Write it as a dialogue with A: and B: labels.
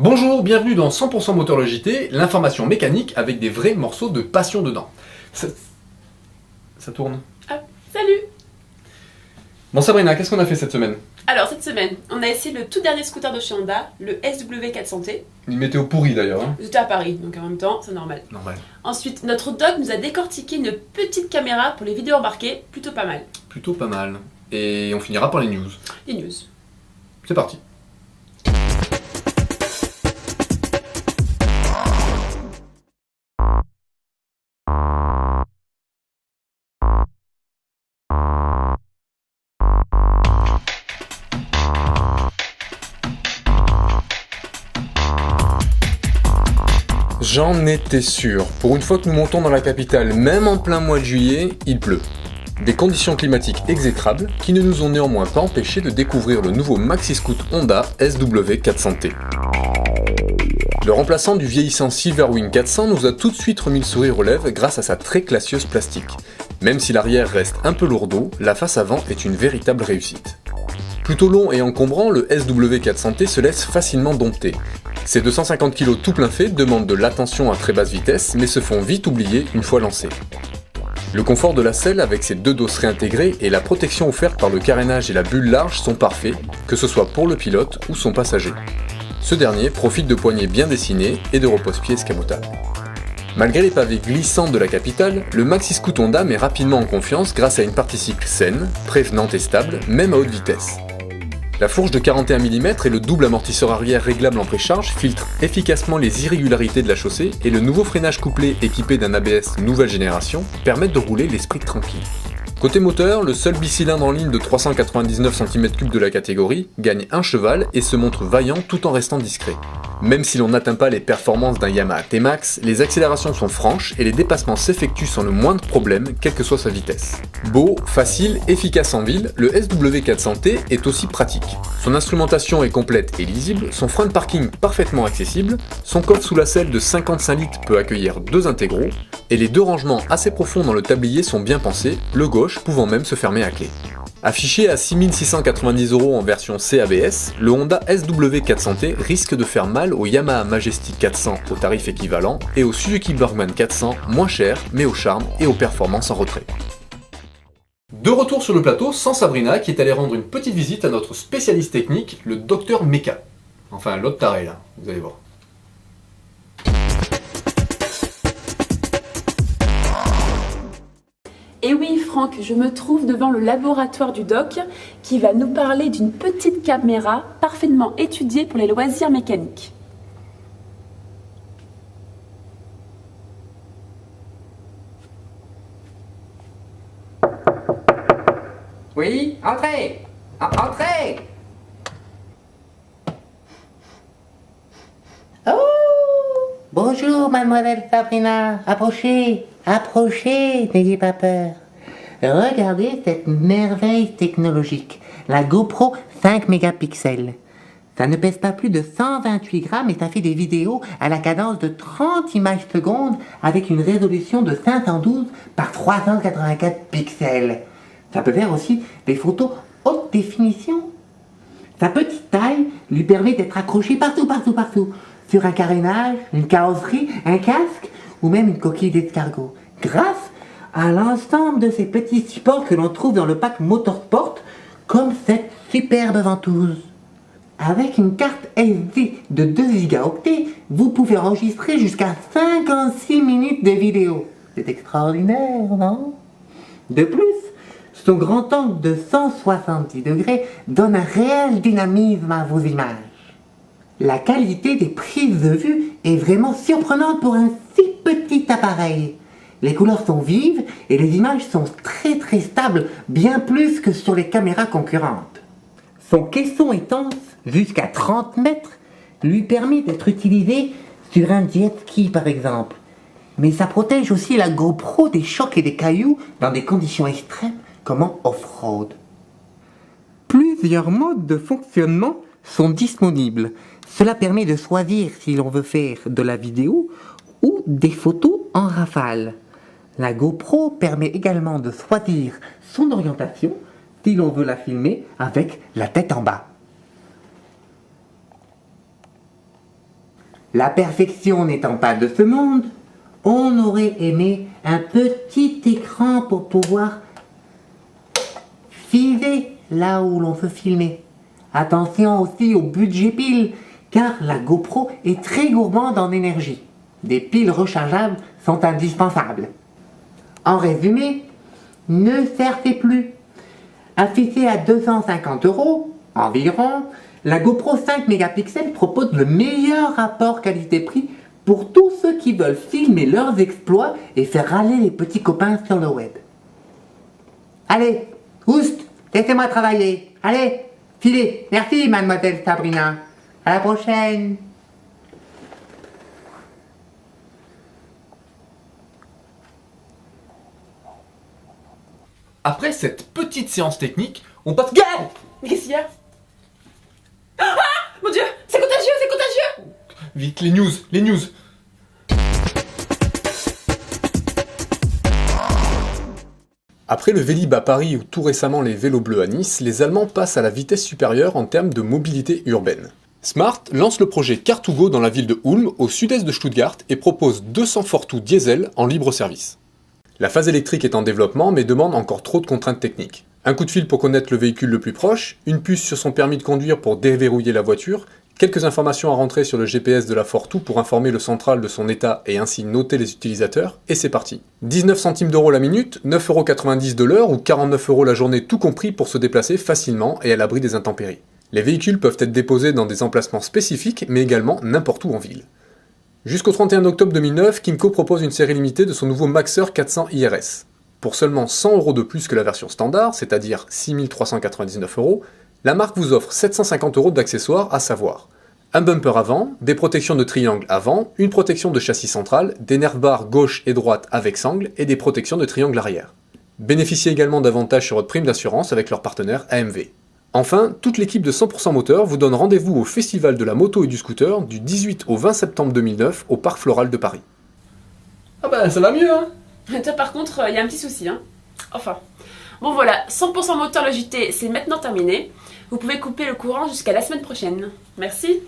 A: Bonjour, bienvenue dans 100% Moteur le JT, l'information mécanique avec des vrais morceaux de passion dedans. Ça tourne.
B: Ah, salut!
A: Bon Sabrina, qu'est-ce qu'on a fait cette semaine?
B: Alors cette semaine, on a essayé le tout dernier scooter de chez Honda, le SW400T.
A: Une météo pourrie d'ailleurs. Hein.
B: J'étais à Paris, donc en même temps, c'est normal.
A: Normal.
B: Ensuite, notre doc nous a décortiqué une petite caméra pour les vidéos embarquées, plutôt pas mal.
A: Plutôt pas mal. Et on finira par les news.
B: Les news.
A: C'est parti. J'en étais sûr. Pour une fois que nous montons dans la capitale, même en plein mois de juillet, il pleut. Des conditions climatiques exécrables qui ne nous ont néanmoins pas empêché de découvrir le nouveau maxi-scoot Honda SW400T. Le remplaçant du vieillissant Silverwing 400 nous a tout de suite remis le sourire aux lèvres grâce à sa très classieuse plastique. Même si l'arrière reste un peu lourdeau, la face avant est une véritable réussite. Plutôt long et encombrant, le SW400T se laisse facilement dompter. Ses 250 kg tout plein fait demandent de l'attention à très basse vitesse, mais se font vite oublier une fois lancés. Le confort de la selle avec ses deux dosses réintégrées et la protection offerte par le carénage et la bulle large sont parfaits, que ce soit pour le pilote ou son passager. Ce dernier profite de poignées bien dessinées et de repose-pieds escamotables. Malgré les pavés glissants de la capitale, le maxi-scoot Honda met rapidement en confiance grâce à une partie cycle saine, prévenante et stable, même à haute vitesse. La fourche de 41 mm et le double amortisseur arrière réglable en précharge filtrent efficacement les irrégularités de la chaussée et le nouveau freinage couplé équipé d'un ABS nouvelle génération permettent de rouler l'esprit tranquille. Côté moteur, le seul bicylindre en ligne de 399 cm3 de la catégorie gagne un cheval et se montre vaillant tout en restant discret. Même si l'on n'atteint pas les performances d'un Yamaha T-Max, les accélérations sont franches et les dépassements s'effectuent sans le moindre problème, quelle que soit sa vitesse. Beau, facile, efficace en ville, le SW400T est aussi pratique. Son instrumentation est complète et lisible, son frein de parking parfaitement accessible, son coffre sous la selle de 55 litres peut accueillir deux intégraux, et les deux rangements assez profonds dans le tablier sont bien pensés, le gauche pouvant même se fermer à clé. Affiché à 6 690 € en version CABS, le Honda SW400T risque de faire mal au Yamaha Majestic 400 au tarif équivalent et au Suzuki Burgman 400 moins cher mais au charme et aux performances en retrait. De retour sur le plateau sans Sabrina qui est allée rendre une petite visite à notre spécialiste technique, le Dr Mecha. Enfin l'autre taré là, vous allez voir.
B: Et oui Franck, je me trouve devant le laboratoire du doc qui va nous parler d'une petite caméra parfaitement étudiée pour les loisirs mécaniques.
C: Oui, entrez! Entrez! Oh! Bonjour, mademoiselle Sabrina. Approchez, approchez, n'ayez pas peur. Regardez cette merveille technologique, la GoPro 5 mégapixels. Ça ne pèse pas plus de 128 grammes et ça fait des vidéos à la cadence de 30 images secondes avec une résolution de 512 par 384 pixels. Ça peut faire aussi des photos haute définition. Sa petite taille lui permet d'être accroché partout, sur un carénage, une carrosserie, un casque ou même une coquille d'escargot. Grâce à l'ensemble de ces petits supports que l'on trouve dans le pack Motorsport, comme cette superbe ventouse. Avec une carte SD de 2 Go, vous pouvez enregistrer jusqu'à 56 minutes de vidéo. C'est extraordinaire, non? De plus, son grand angle de 170 degrés donne un réel dynamisme à vos images. La qualité des prises de vue est vraiment surprenante pour un si petit appareil. Les couleurs sont vives et les images sont très stables, bien plus que sur les caméras concurrentes. Son caisson étanche, jusqu'à 30 mètres, lui permet d'être utilisé sur un jet ski par exemple. Mais ça protège aussi la GoPro des chocs et des cailloux dans des conditions extrêmes comme en off-road. Plusieurs modes de fonctionnement sont disponibles. Cela permet de choisir si l'on veut faire de la vidéo ou des photos en rafale. La GoPro permet également de choisir son orientation si l'on veut la filmer avec la tête en bas. La perfection n'étant pas de ce monde, on aurait aimé un petit écran pour pouvoir filmer là où l'on veut filmer. Attention aussi au budget pile, car la GoPro est très gourmande en énergie. Des piles rechargeables sont indispensables. En résumé, ne cherchez plus. Affichée à 250 € environ, la GoPro 5 mégapixels propose le meilleur rapport qualité-prix pour tous ceux qui veulent filmer leurs exploits et faire râler les petits copains sur le web. Allez, oust, laissez-moi travailler. Allez, filez. Merci, mademoiselle Sabrina. À la prochaine.
A: Après cette petite séance technique, on passe... Gare!
B: Mais qu'est-ce qu'il y a? Ah! Mon Dieu! C'est contagieux, c'est contagieux!
A: Vite, les news, les news. Après le Vélib à Paris ou tout récemment les vélos bleus à Nice, les Allemands passent à la vitesse supérieure en termes de mobilité urbaine. Smart lance le projet Car2Go dans la ville de Ulm, au sud-est de Stuttgart, et propose 200 Fortwo diesel en libre service. La phase électrique est en développement, mais demande encore trop de contraintes techniques. Un coup de fil pour connaître le véhicule le plus proche, une puce sur son permis de conduire pour déverrouiller la voiture, quelques informations à rentrer sur le GPS de la Fortwo pour informer le central de son état et ainsi noter les utilisateurs, et c'est parti. 19 centimes d'euros la minute, 9,90 € de l'heure ou 49 € la journée tout compris pour se déplacer facilement et à l'abri des intempéries. Les véhicules peuvent être déposés dans des emplacements spécifiques, mais également n'importe où en ville. Jusqu'au 31 octobre 2009, Kymco propose une série limitée de son nouveau Maxer 400 IRS. Pour seulement 100 € de plus que la version standard, c'est-à-dire 6 399 €, la marque vous offre 750 € d'accessoires, à savoir un bumper avant, des protections de triangle avant, une protection de châssis central, des nerf-bars gauche et droite avec sangle et des protections de triangle arrière. Bénéficiez également d'avantages sur votre prime d'assurance avec leur partenaire AMV. Enfin, toute l'équipe de 100% Moteur vous donne rendez-vous au Festival de la moto et du scooter du 18 au 20 septembre 2009 au Parc Floral de Paris.
D: Ah bah ça va mieux hein.
B: Toi par contre, il y a un petit souci, hein. Enfin. Bon voilà, 100% Moteur le JT, c'est maintenant terminé. Vous pouvez couper le courant jusqu'à la semaine prochaine. Merci.